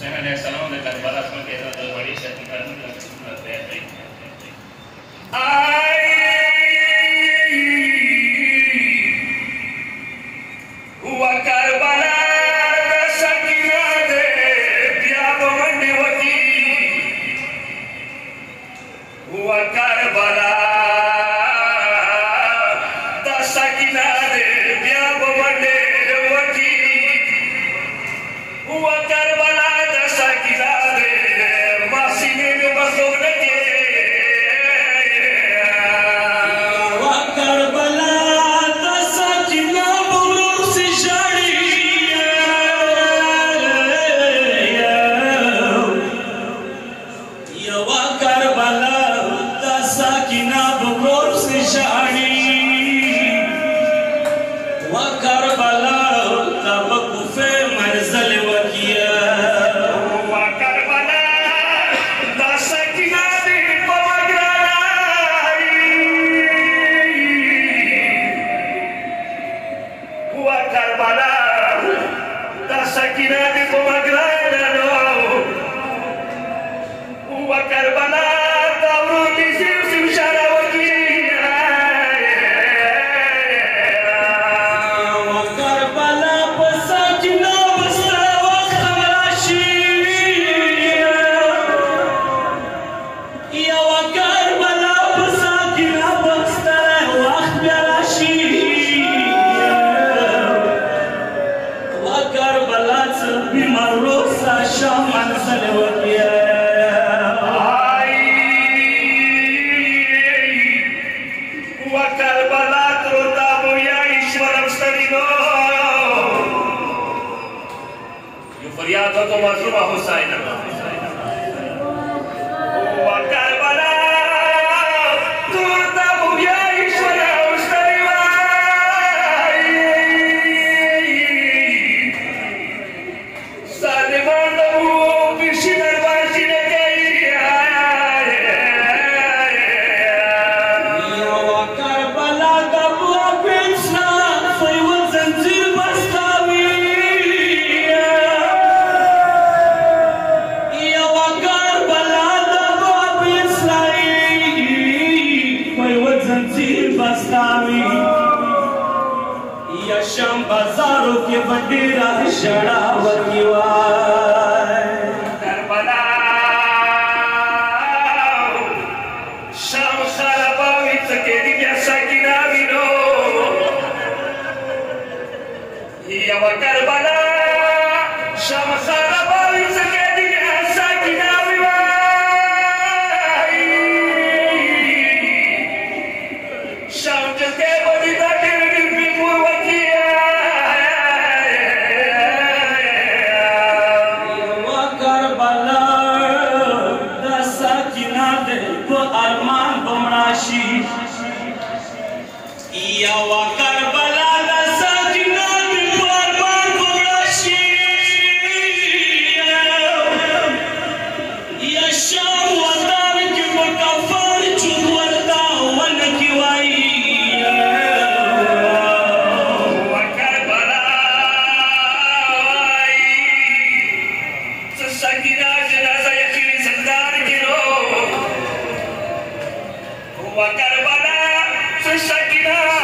حسین علیہ السلام نے کربلا میں کہتا تھا بڑی شہید کرنے کا ہے ہوا کربلا سکینہ دے بیا بمنڈی وکی ہوا کربلا سکینہ دے بیا بمنڈی وکی ہوا کربلا سکینہ دے ماسینے میں بخور لگے ہوا کربلا سکینہ بولو سے جڑی ہوا کربلا سکینہ بولو سے جڑی وکربلا تب کوفے منزل وکیا وکربلا دا سکینہ دی پمگرائی وکربلا دا سکینہ دی پمگرائی وکربلا دا ورودی سمشارا فریاد تو مظلوم حسین وکربلا تورتا بویا ایشور اوستریوائی سالمان دو پیشی درباشی نگئی وکربلا دبو پیچنا فیول زنجیر بستاوی یا شام بازاروں کے بندیرہ شڑا وکیوائے کربلا شام خراباوی سکے دی بیا سکینہ بینو یا وکربلا شام خراباوی سکے دی بیا سکینہ شام جلتے بڑی داٹے بھی وکیا وکربلا دا سکینہ دے تو ارمان بمراشی یا وکربلا دا سکینہ دے تو ارمان بمراشی یا شام وطان کی مکفر چود ورطا ونکی وائی وکربلا سکینہ